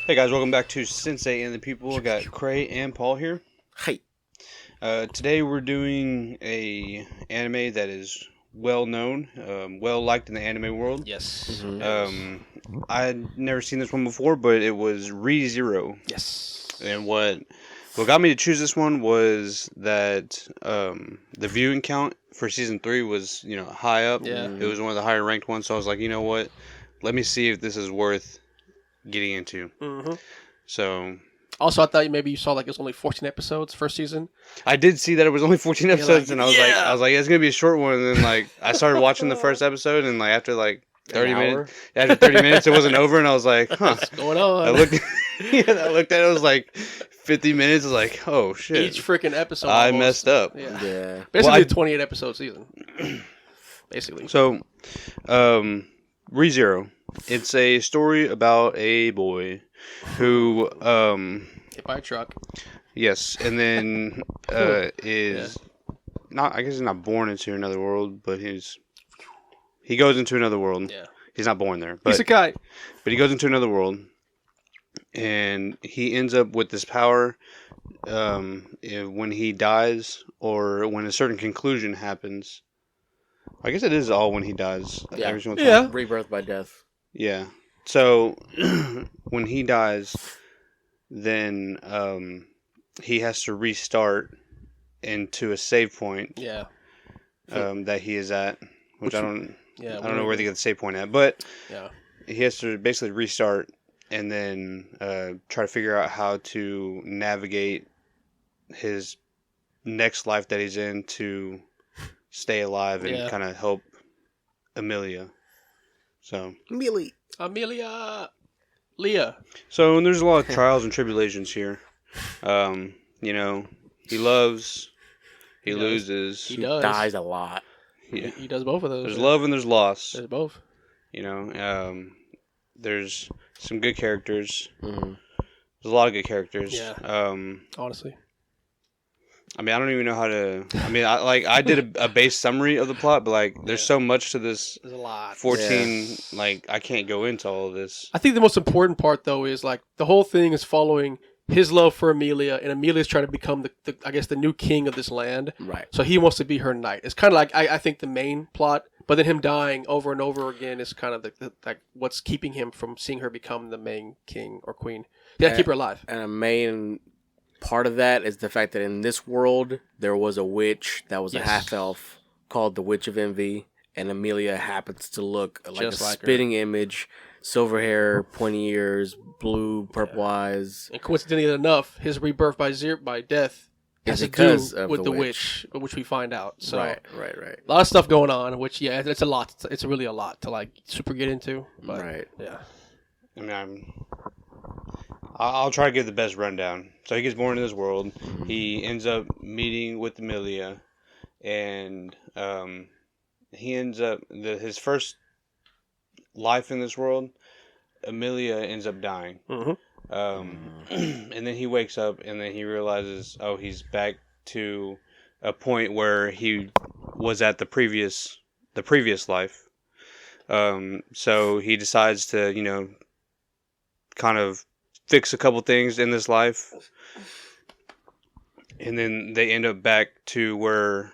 Hey guys, welcome back to Sensei and the People. I got Cray and Paul here. Hey. Today we're doing a anime that is well known, well liked in the anime world. Yes. I had never seen this one before, but it was ReZero. Yes. And what got me to choose this one was that the viewing count for season 3 was high up. Yeah. It was one of the higher ranked ones. So I was like, you know what? Let me see if this is worth getting into. Mm-hmm. So Also, I thought maybe you saw like it was only 14 episodes first season. I did see that it was only 14 episodes, like, and I was like, it's gonna be a short one. And then I started watching the first episode, and after 30 minutes, after 30 minutes, it wasn't over, and I was like, huh. What's going on? I looked, I looked at it. It was like 50 minutes. I was like, oh shit. Each freaking episode. I almost. messed up. Yeah. Basically, a 28 episode season. Basically. So, ReZero. It's a story about a boy who hit by a truck. Yes, and then is not. I guess he's not born into another world, but he goes into another world. Yeah. He's not born there, but Isekai. But he goes into another world, and he ends up with this power. When he dies, or when a certain conclusion happens, I guess it is all when he dies. Yeah. Every single time. Yeah. Rebirth by death. Yeah. So when he dies, then he has to restart into a save point. Yeah. That he is at, which I don't know where they get the save point at, but yeah, he has to basically restart and then try to figure out how to navigate his next life that he's in to stay alive and kind of help Amelia. So Amelia, Leah. So there's a lot of trials and tribulations here. He loves, he loses, He does. Dies a lot. Yeah. He does both of those. There's love and there's loss. There's both. There's some good characters. Mm-hmm. There's a lot of good characters. Yeah. Honestly. I mean, I don't even know how to. I mean, I did a base summary of the plot, but there's so much to this. There's a lot. 14. I can't go into all of this. I think the most important part though is the whole thing is following his love for Amelia, and Amelia's trying to become the new king of this land. Right. So he wants to be her knight. It's kind of I think the main plot, but then him dying over and over again is kind of what's keeping him from seeing her become the main king or queen. Yeah, keep her alive. And a main part of that is the fact that in this world there was a witch that was a half elf called the Witch of Envy, and Amelia happens to look like Just a like her. spitting image. Silver hair, pointy ears, blue, purple eyes. And coincidentally enough, his rebirth by death has Is to do because of with the the witch. which we find out. So Right. a lot of stuff going on, which it's a lot. It's really a lot to super get into. But, Right. Yeah. I mean, I'll try to give the best rundown. So he gets born in this world. He ends up meeting with Amelia, and he ends up his first life in this world. Amelia ends up dying, Mm-hmm. and then he wakes up, and then he realizes, he's back to a point where he was at the previous life. So he decides to kind of fix a couple things in this life, and then they end up back to where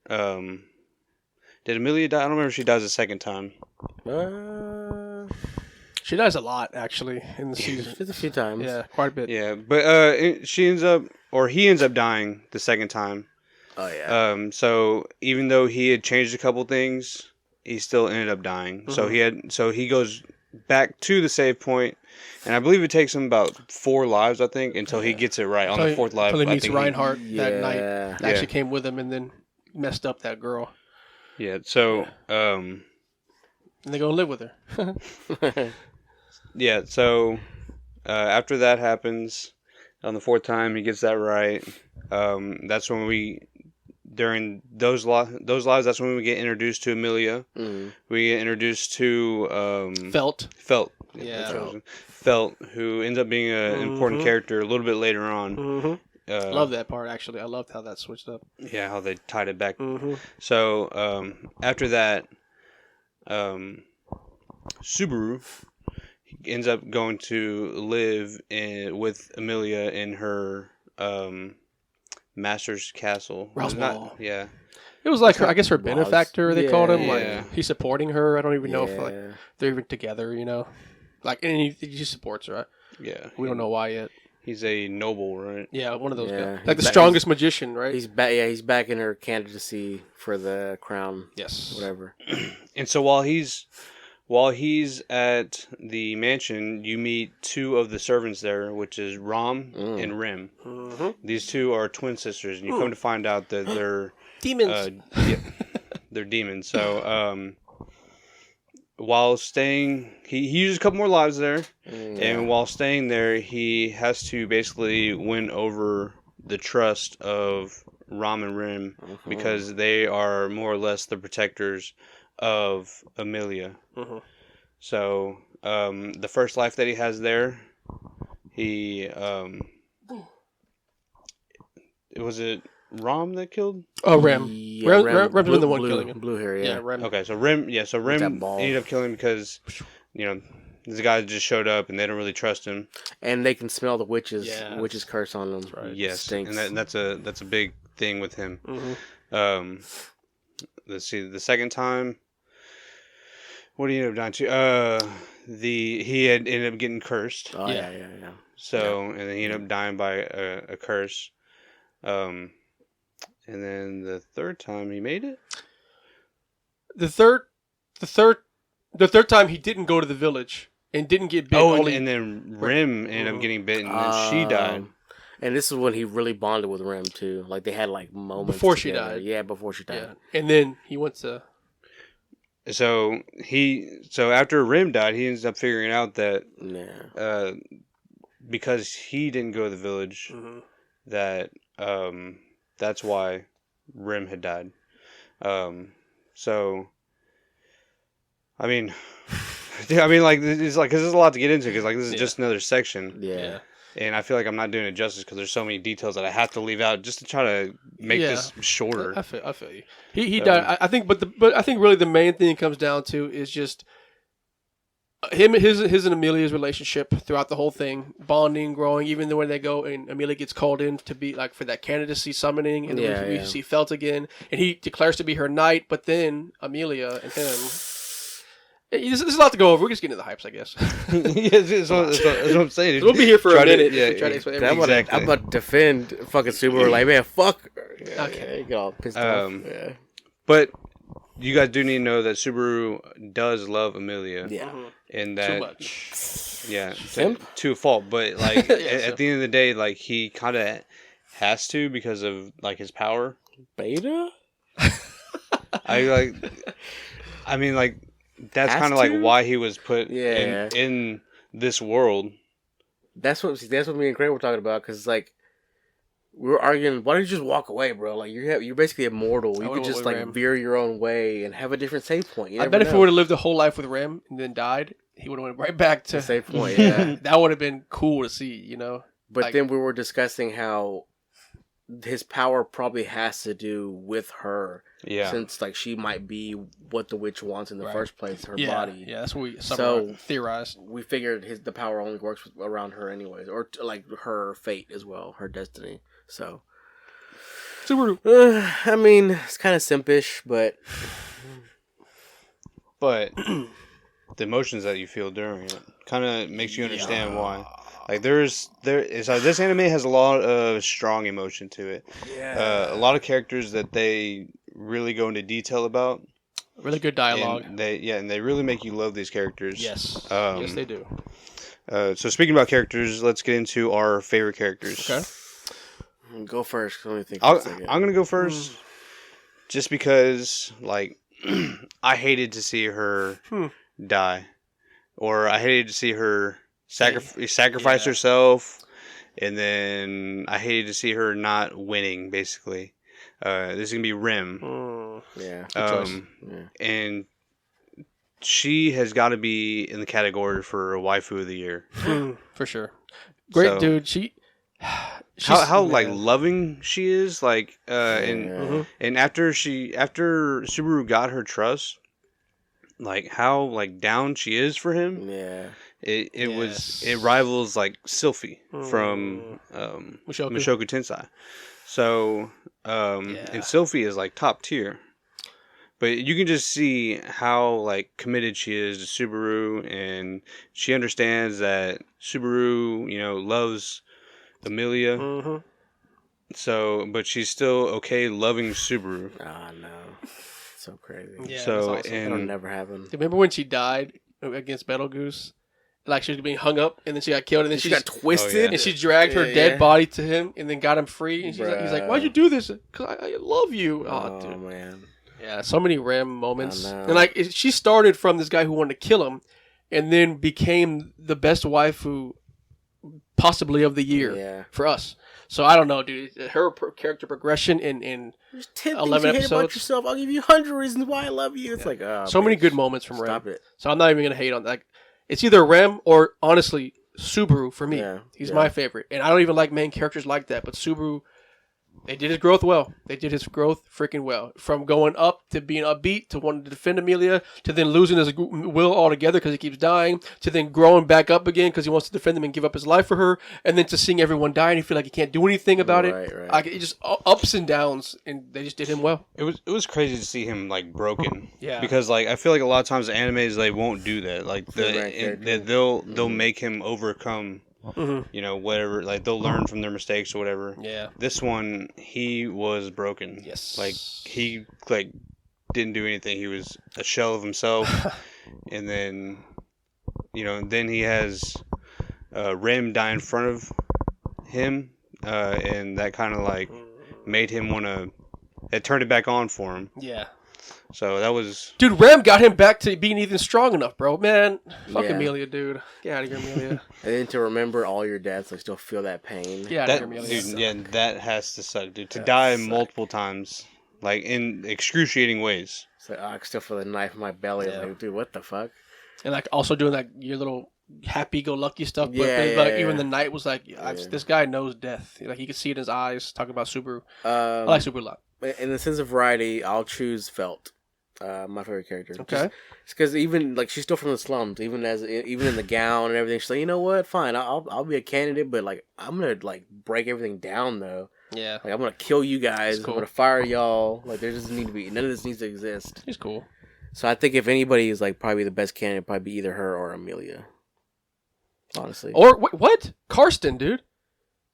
did Amelia die? I don't remember if she dies a second time. She dies a lot actually in the season. Just a few times. Yeah, quite a bit. Yeah, but he ends up dying the second time. Oh yeah. So even though he had changed a couple things, he still ended up dying. Mm-hmm. So he goes back to the save point, and I believe it takes him about 4 lives, I think, until he gets it right on the 4th life. Until he meets I think Reinhardt that night. Yeah. That actually came with him and then messed up that girl. Yeah. So And they go live with her. yeah. So after that happens, on the 4th time he gets that right. That's when during those lives, that's when we get introduced to Amelia. Mm. We get introduced to Felt. Yeah, Felt, who ends up being an important character a little bit later on. Mm-hmm. Love that part actually. I loved how that switched up. Yeah, how they tied it back. Mm-hmm. So after that, Subaru ends up going to live with Amelia in her master's castle. Ralph It's not- Ball. Yeah. It was like her, I guess her Was. benefactor. They called him. Yeah. Like he's supporting her. I don't even know if like Yeah. they're even together. Like and he supports her. Right? Yeah. We don't know why yet. He's a noble, right? Yeah, one of those Yeah, guys. Like the he's strongest magician, right? He's back. Yeah, he's back in her candidacy for the crown. Yes. Whatever. And so while he's at the mansion, you meet two of the servants there, which is Rom and Rim. Mm-hmm. These two are twin sisters, and you come to find out that they're Demons. yeah, they're demons. So while staying, he uses a couple more lives there, and while staying there, he has to basically win over the trust of Rom and Rim because they are more or less the protectors of Amelia. Mhm. So the first life that he has there, he was it Rom that killed? Oh, Ram. Yeah, Rem's been the one blue, killing him. Blue hair, yeah. Yeah, Ram. Okay, so Rim that ball. ended up killing him because this guy just showed up and they don't really trust him. And they can smell the Yeah, witch's curse on them. right. Yes, Stinks. and that's a big thing with him. Mhm. Let's see, the second time, what did he end up dying to? He had ended up getting cursed. Oh, Yeah. yeah. So, and then he ended up dying by a curse. And then the third time he made it. The third time he didn't go to the village and didn't get bit. Oh, only, and then Rim ended up getting bitten, and then she died. And this is when he really bonded with Rim too. Like they had like moments Before she together. died. Yeah, before she yeah. died. And then he went to. So after Rim died, he ends up figuring out that Yeah. because he didn't go to the village, Mhm. that that's why Rim had died. So I mean, like it's like because there's a lot to get into because like this is just another section, Yeah. and I feel like I'm not doing it justice because there's so many details that I have to leave out just to try to make this shorter. I feel you. He died. I think, but I think really the main thing it comes down to is just his and Amelia's relationship throughout the whole thing, bonding, growing. Even though when they go and Amelia gets called in to be like for that candidacy summoning, and then we see Felt again, and he declares to be her knight. But then Amelia and him. There's a lot to go over. We're just getting into the hypes, I guess. Yeah, that's what I'm saying. We'll be here for a minute. Yeah, Try to explain I'm everything. about, I'm about to defend fucking Subaru. Like, man, fuck her. Yeah, Okay. you get all pissed off. Yeah. But you guys do need to know that Subaru does love Amelia. Yeah. And that, Too much. yeah, Simp? to a fault. But like Yeah, at the end of the day, like he kind of has to because of like his power. Beta? I mean, like that's Has kind of like to? why he was put Yeah. in this world. That's what me and Craig were talking about. Because, like, we were arguing, why don't you just walk away, bro? Like, you're basically immortal. You I could would've just, went like, with Ram. veer your own way and have a different save point. You I never bet if he know. would have lived a whole life with Ram and then died, he would have went right back to. The save point, yeah. That would have been cool to see, you know. But Like- then we were discussing how his power probably has to do with her. Yeah. Since, like, she might be what the witch wants in the Right. first place, her Yeah, body. yeah, that's what we So- theorized. We figured the power only works around her anyways. Or, like, her fate as well, her destiny. So, Subaru. I mean, it's kind of simpish, but But the emotions that you feel during it kind of makes you understand why. Like this anime has a lot of strong emotion to it. yeah. A lot of characters that they really go into detail about. Really good dialogue. And they really make you love these characters. Yes. Yes, they do. So speaking about characters, let's get into our favorite characters. Okay. Go first. Let me think. I'm gonna go first, just because like I hated to see her die, or I hated to see her sacrifice herself, and then I hated to see her not winning. Basically, this is gonna be Rim, Yeah. and she has got to be in the category for waifu of the year. For sure. Great So- dude. She's How man. like loving she is, like and after Subaru got her trust, like how like down she is for him, Yeah. it rivals like Sylphie from Mushoku Tensei. So and Sylphie is like top tier. But you can just see how like committed she is to Subaru, and she understands that Subaru, loves Emilia. Mm-hmm. So, but she's still okay loving Subaru. Ah, no, so crazy. Yeah, So awesome. That'll never happen. Remember when she died against Betelgeuse? Like she was being hung up, and then she got killed, and then She got twisted. and she dragged her dead body to him, and then got him free. And he's like, "Why'd you do this? Because I love you." Oh, dude. man. Yeah, so many Rem moments. I know. And like she started from this guy who wanted to kill him, and then became the best waifu possibly of the year for us. So I don't know, dude. Her character progression in There's 10 11 things you hate episodes. about yourself. I'll give you 100 reasons why I love you. It's like, so many good moments from Rem. Stop it. So I'm not even gonna hate on that. It's either Rem or honestly Subaru for me. Yeah, He's my favorite, and I don't even like main characters like that. But Subaru, they did his growth well. They did his growth freaking well. From going up to being upbeat to wanting to defend Emilia to then losing his will altogether because he keeps dying to then growing back up again because he wants to defend them and give up his life for her, and then to seeing everyone die and he feel like he can't do anything about it. Right. Like it just ups and downs, and they just did him well. It was crazy to see him like broken. Yeah. Because like I feel like a lot of times animes they won't do that. Like they'll make him overcome. Whatever. Like they'll learn from their mistakes or whatever. Yeah. This one, he was broken. Yes. Like he didn't do anything. He was a shell of himself, and then, then he has Rem die in front of him, and that kind of like made him want to. It turned it back on for him. Yeah. So that was... Dude, Rem got him back to being even strong enough, bro. Man, fuck Yeah. Emilia, dude. Get out of here, Emilia. And then to remember all your deaths, like still feel that pain. Get out of here, Emilia. Dude, yeah, that has to suck, dude. To die multiple times, like in excruciating ways. So I can still feel the knife in my belly. Yeah. Like, dude, what the fuck? And like also doing like your little happy-go-lucky stuff, but Yeah, then, yeah, like yeah. even the night was like, this guy knows death. Like you could see it in his eyes. Talking about Subaru, I like Subaru a lot. In the sense of variety, I'll choose Felt. My favorite character. Okay. Just because even like she's still from the slums, even in the gown and everything. She's like, you know what? Fine, I'll be a candidate, but like I'm gonna like break everything down though. Yeah, Like I'm gonna kill you guys. That's cool. I'm gonna fire y'all. Like there doesn't need to be none of this needs to exist. he's cool. So I think if anybody is like probably the best candidate, probably be either her or Emilia. Honestly. Or what? Karsten, dude.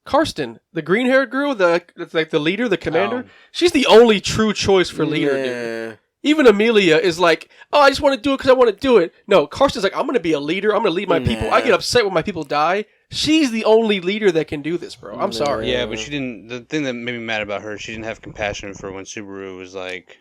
Karsten, the green-haired girl, that's like the leader, the commander. Oh. She's the only true choice for leader, dude. Yeah. Even Emilia is like, oh, I just want to do it because I want to do it. No, Karsten's like, I'm going to be a leader. I'm going to lead my people. I get upset when my people die. She's the only leader that can do this, bro. I'm sorry. Yeah, but she didn't... The thing that made me mad about her, she didn't have compassion for when Subaru was like,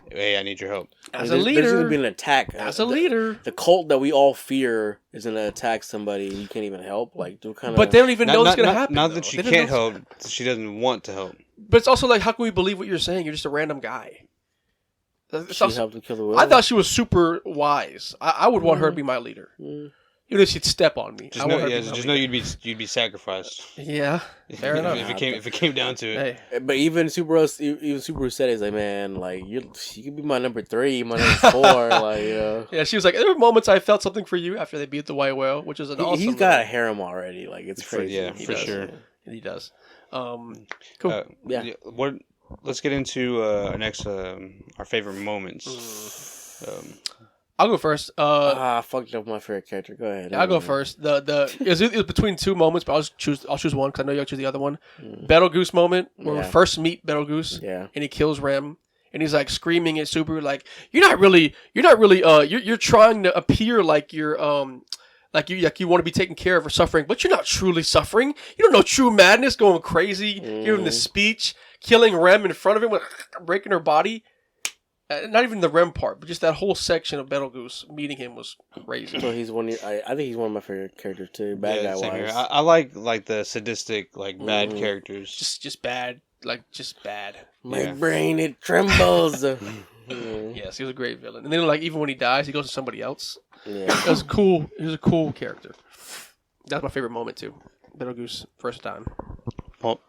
hey, I need your help. As a There's leader, going to be an attack. as a leader. The cult that we all fear is going to attack somebody and you can't even help. Like, do kind of. But they don't even know what's going to happen. Not though. that she They don't can't know- help, she doesn't want to help. But it's also like, how can we believe what you're saying? You're just a random guy. It's She also- helped him kill the will. I thought she was super wise. I would want her to be my leader. Even if she'd step on me. Just I know, want her to be my just know leader. you'd be sacrificed. Yeah, fair enough. If it came down to it. Hey, But even Subaru said, "He's like, man, like you could be my number 3, my number 4, like you know." yeah, she was like, there were moments I felt something for you after they beat the white whale, which is an awesome. He's got a harem already. Like it's crazy. Yeah, He for does. sure. He does. Cool. Yeah. What? Let's get into our next our favorite moments. I'll go first. I fucked up my favorite character. Go ahead. I'll go first. It was between two moments, but I'll choose one because I know you'll choose the other one. Betelgeuse moment when we Yeah. first meet Betelgeuse, Yeah. and he kills Rem, and he's like screaming at Subaru like, you're not really you're trying to appear like you're like you want to be taken care of or suffering, but you're not truly suffering. You don't know true madness, going crazy, giving the speech, killing Rem in front of him, breaking her body. Not even the Rem part, but just that whole section of Betelgeuse meeting him was crazy. So he's one. I think he's one of my favorite characters too. Bad guy same here. wise. I like the sadistic bad characters. Just bad, just bad. My brain it trembles. Yes, he was a great villain. And then even when he dies, he goes to somebody else. Yeah. It was cool. He was a cool character. That's my favorite moment too. Betelgeuse first time. Well,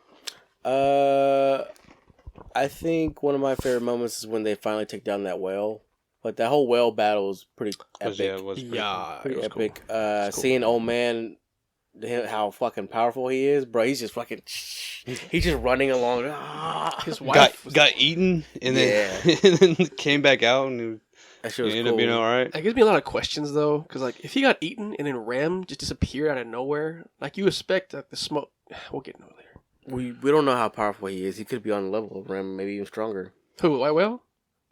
I think one of my favorite moments is when they finally take down that whale. But that whole whale battle was pretty epic. Yeah, it was pretty cool. Pretty it was epic. cool. Seeing old man, how fucking powerful he is, bro. He's just fucking. He's just running along. His wife got eaten and then Yeah. and then came back out and That shit was ended up cool. being all right. That gives me a lot of questions though, because like if he got eaten and then Rem just disappeared out of nowhere, like you expect like the smoke. We'll get into it later. We don't know how powerful he is. He could be on the level of Rem, maybe even stronger. Who? White Whale?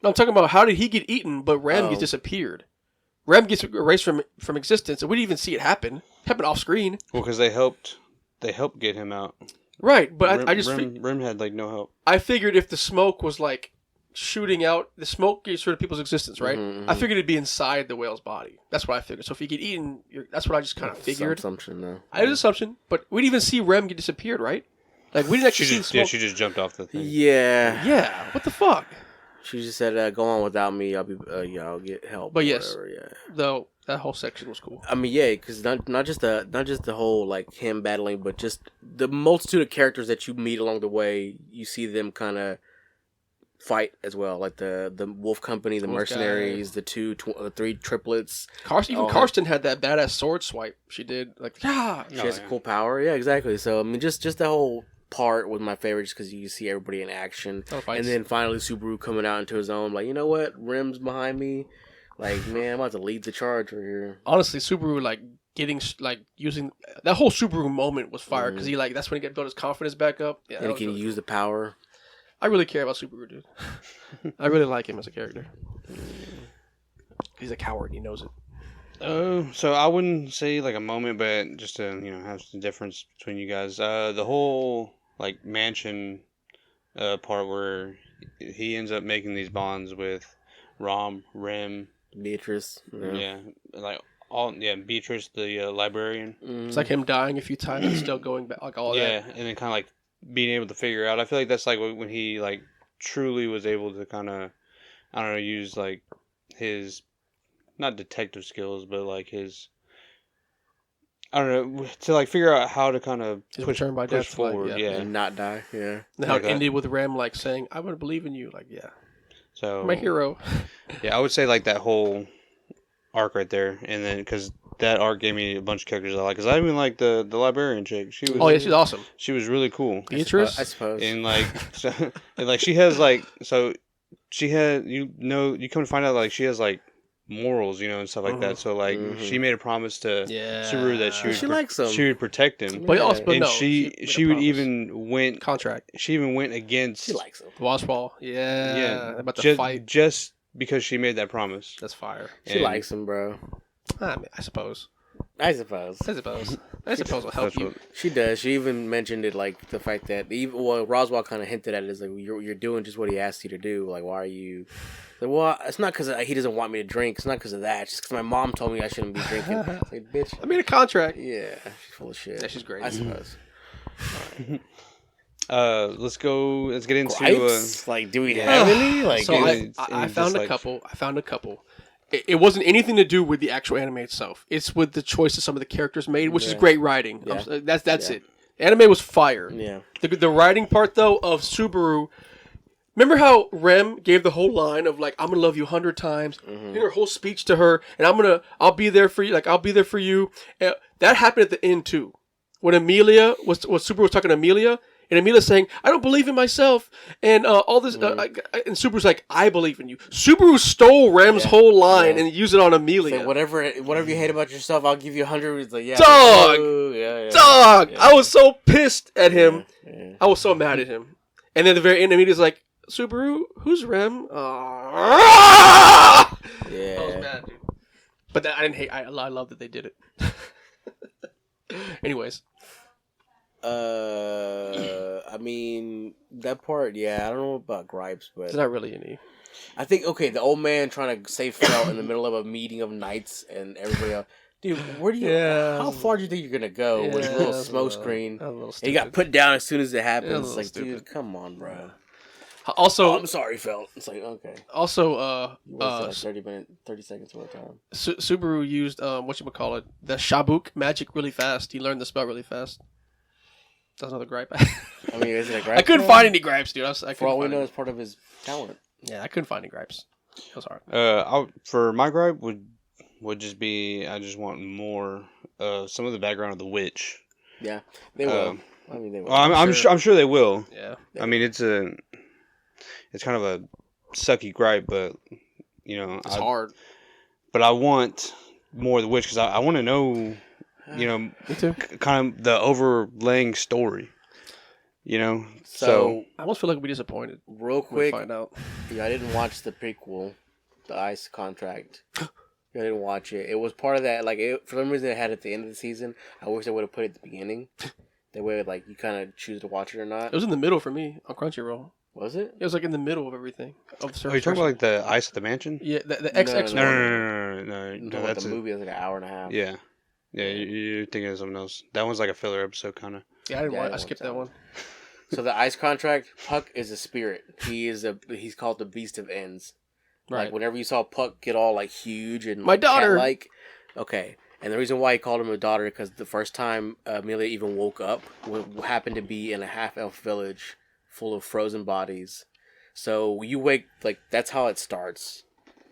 No, I'm talking about how did he get eaten, but Rem Oh. gets disappeared. Rem gets erased from existence, and we didn't even see it happen. It happened off screen. Well, because they helped get him out. Right, but I just Rim had like no help. I figured if the smoke was like shooting out, the smoke gets rid of people's existence, right? Mhm, I figured it'd be inside the whale's body. That's what I figured. So if you get eaten, that's what I just kind of figured. Some assumption, though. I had an assumption, but we didn't even see Rem get disappeared, right? Like we didn't actually see the smoke. She just jumped off the thing. Yeah. Yeah, what the fuck? She just said, "Go on without me. I'll get help." But or yes. whatever, yeah. Though that whole section was cool. I mean, yeah, because not just the whole like him battling, but just the multitude of characters that you meet along the way. You see them kind of fight as well, like the Wolf Company, the Wolf mercenaries, the three triplets. Karsten had that badass sword swipe. She did like yeah. She has cool power. Yeah, exactly. So I mean, just the whole part was my favorite, just because you see everybody in action, and then finally Subaru coming out into his own. Like, you know what, Rim's behind me. Like, man, I'm about to lead the charge right here. Honestly, Subaru like getting like using that whole Subaru moment was fire because he like that's when he built his confidence back up. Yeah, And he can use the power. I really care about Subaru, dude. I really like him as a character. He's a coward. He knows it. So I wouldn't say like a moment, but just to have some difference between you guys. The whole like mansion part where he ends up making these bonds with Rim, Beatrice. yeah, like Beatrice, the librarian. It's like him dying a few times and still going back, like all Yeah, that. and then kind of like being able to figure out. I feel like that's like when he like truly was able to kind of, I don't know, use like his not detective skills, but like his, I don't know, to like figure out how to kind of His push return by death, like, forward. yeah. Yeah. And not die. Yeah. And how Like it that. ended with Ram like saying, "I would believe in you." Like, yeah, So my hero. Yeah, I would say like that whole arc right there, and then because that arc gave me a bunch of characters I like. Because I even like the librarian chick. She was. Oh yeah, she's awesome. She was really cool. Beatrice. I suppose. And like, so, and like she has like she had you come to find out like she has like morals, and stuff like that. So like she made a promise to Subaru that She likes him. she would protect him. But also, but And no, she made a would promise. even went contract. She even went against She likes him. Washball. Yeah. yeah About to just, fight. just because she made that promise. That's fire. She And- likes him, bro. I suppose. I suppose. I suppose will help That's you. what- She does. She even mentioned it, like the fact that Roswell kind of hinted at it, is like you're doing just what he asked you to do. Like, why are you? Like, well, it's not because he doesn't want me to drink. It's not because of that. It's just because my mom told me I shouldn't be drinking. It's like, bitch. I made a contract. Yeah, she's full of shit. Yeah, she's great. I suppose. Let's get into Gripes? Like, do we have any? Like, So it's I just found a like- couple. It wasn't anything to do with the actual anime itself. It's with the choices some of the characters made, which is Yeah. great writing. Yeah. That's Yeah. it. Anime was fire. yeah. The writing part though of Subaru. Remember how Rem gave the whole line of like, "I'm gonna love you 100 times," and her whole speech to her, and I'll be there for you. Like, I'll be there for you. That happened at the end too, when Subaru was talking to Amelia, and Amelia's saying, "I don't believe in myself," and all this, and Subaru's like, "I believe in you." Subaru stole Rem's whole line and used it on Amelia. Like, whatever you hate about yourself, I'll give you 100. It's like, yeah, Dog! ooh, yeah. Dog! Yeah. I was so pissed at him. Yeah. I was so mad at him. And then at the very end, Amelia's like, "Subaru, who's Rem?" I was Yeah. mad, dude. But I didn't hate. I love that they did it. Anyways, I mean that part. Yeah, I don't know about gripes, but there's not really any. I think the old man trying to save Felt in the middle of a meeting of knights and everybody else. Dude, where do you? Yeah. How far do you think you're gonna go with a little smoke screen? A little And stupid. you got put down as soon as it happens. Yeah, a It's little like, stupid. dude, come on, bro. Also, Oh, I'm sorry, Felt. It's like, okay. also, You wasted like 30 seconds worth of time. Subaru used whatchamacallit, the Shabuk magic really fast. He learned the spell really fast. That's another gripe. I mean, is it a gripe? I couldn't though? find any gripes, dude. I For all couldn't we find know, any. it's part of his talent. Yeah, I couldn't find any gripes. It was hard. For my gripe would just be I just want more some of the background of the witch. Yeah, they will. Um, I mean, they will. Well, I'm sure they will. Yeah. I mean, it's kind of a sucky gripe, but It's hard. But I want more of the witch because I want to know, Me too. kind of the overlaying story. So I almost feel like we'll be disappointed. real when we quick, find out. yeah, I didn't watch the prequel, the ICE contract. I didn't watch it. It was part of that. Like, for some reason, it had at the end of the season. I wish they would have put it at the beginning. That way, like, you kind of choose to watch it or not. It was in the middle for me on Crunchyroll. Was it? It was like in the middle of everything. Of the Oh, you talking about like the Ice at the Mansion? Yeah, the XX No, one. No, That's the movie. It was like an hour and a half. Yeah, you're thinking of something else. That one's like a filler episode, kind of. Yeah, I didn't Yeah, watch. I I skipped that watched one. So the ICE contract, Puck is a spirit. He's called the Beast of Ends. Right. Like, whenever you saw Puck get all, like, huge and My daughter! cat-like. Okay. And the reason why he called him a daughter, because the first time Amelia even woke up, happened to be in a half-elf village full of frozen bodies. So you wake, like, that's how it starts.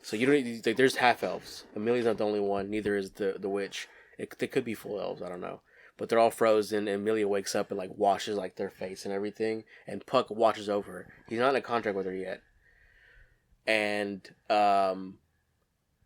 So you don't, like, there's half-elves. Amelia's not the only one, neither is the witch. They could be full elves, I don't know. But they're all frozen, and Amelia wakes up and, like, washes, like, their face and everything. And Puck watches over her. He's not in a contract with her yet. And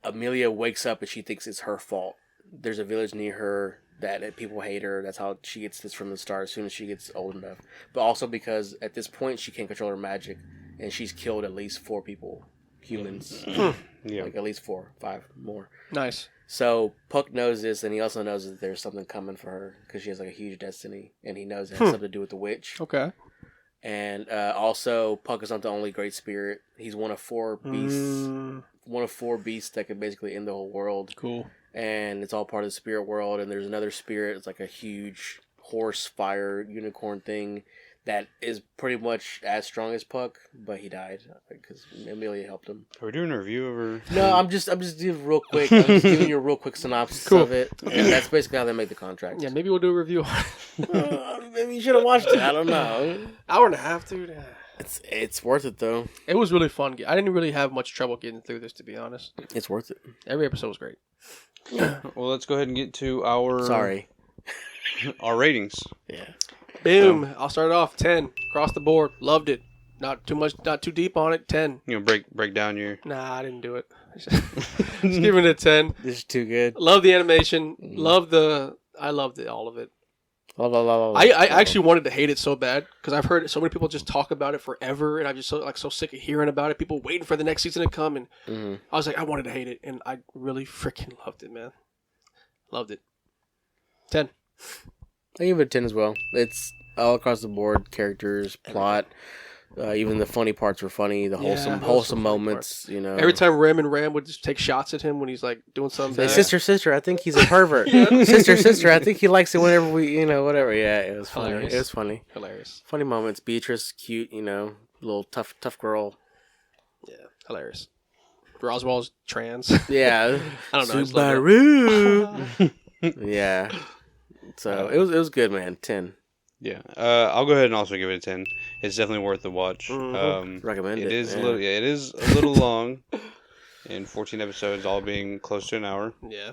Amelia wakes up and she thinks it's her fault. There's a village near her that people hate her. That's how she gets this from the start, as soon as she gets old enough. But also because at this point she can't control her magic, and she's killed at least 4 people, humans. Yeah. Like at least 4, 5 more. Nice. So Puck knows this, and he also knows that there's something coming for her because she has like a huge destiny, and he knows it has something to do with the witch. Okay. And also, Puck is not the only great spirit. He's one of 4 beasts. One of 4 beasts that can basically end the whole world. Cool. And it's all part of the spirit world. And there's another spirit. It's like a huge horse, fire, unicorn thing that is pretty much as strong as Puck, but he died because Amelia helped him. Are we doing a review of her? No, I'm just giving real quick. I'm just giving you a real quick synopsis Cool. of it. And that's basically how they make the contract. Yeah, maybe we'll do a review. Maybe you should have watched it. I don't know. Hour and a half, dude. It's worth it though. It was really fun. I didn't really have much trouble getting through this, to be honest. It's worth it. Every episode was great. Well, let's go ahead and get to our our ratings. Yeah. Boom. I'll start it off. 10 across the board. Loved it. Not too much. Not too deep on it. 10. Break down your. Nah, I didn't do it. Just giving it a 10. This is too good. Love the animation. I loved it. All of it. I actually wanted to hate it so bad because I've heard so many people just talk about it forever, and I'm just so sick of hearing about it. People waiting for the next season to come, and I was like, I wanted to hate it, and I really freaking loved it, man. Loved it. 10. I give it a 10 as well. It's all across the board. Characters, plot, even the funny parts were funny. The wholesome moments, you know. Every time Ram would just take shots at him when he's like doing something. Say, sister, I think he's a pervert. Sister, I think he likes it whenever we, whatever. Yeah, it was funny. Hilarious. It was funny. Hilarious. Funny moments. Beatrice, cute, little tough girl. Yeah, hilarious. Roswell's trans. Yeah. I don't know. Subaru. Yeah. So it was good, man. 10. Yeah, I'll go ahead and also give it a 10. It's definitely worth the watch. Recommend it. It is yeah. it is a little long, and 14 episodes, all being close to an hour. Yeah.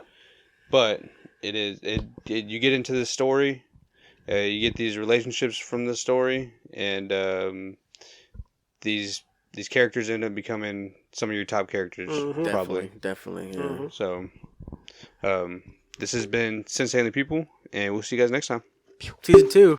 But you get into the story, you get these relationships from the story, and these characters end up becoming some of your top characters, probably. Definitely. Yeah. So, this has been Since Alien People, and we'll see you guys next time. Season 2.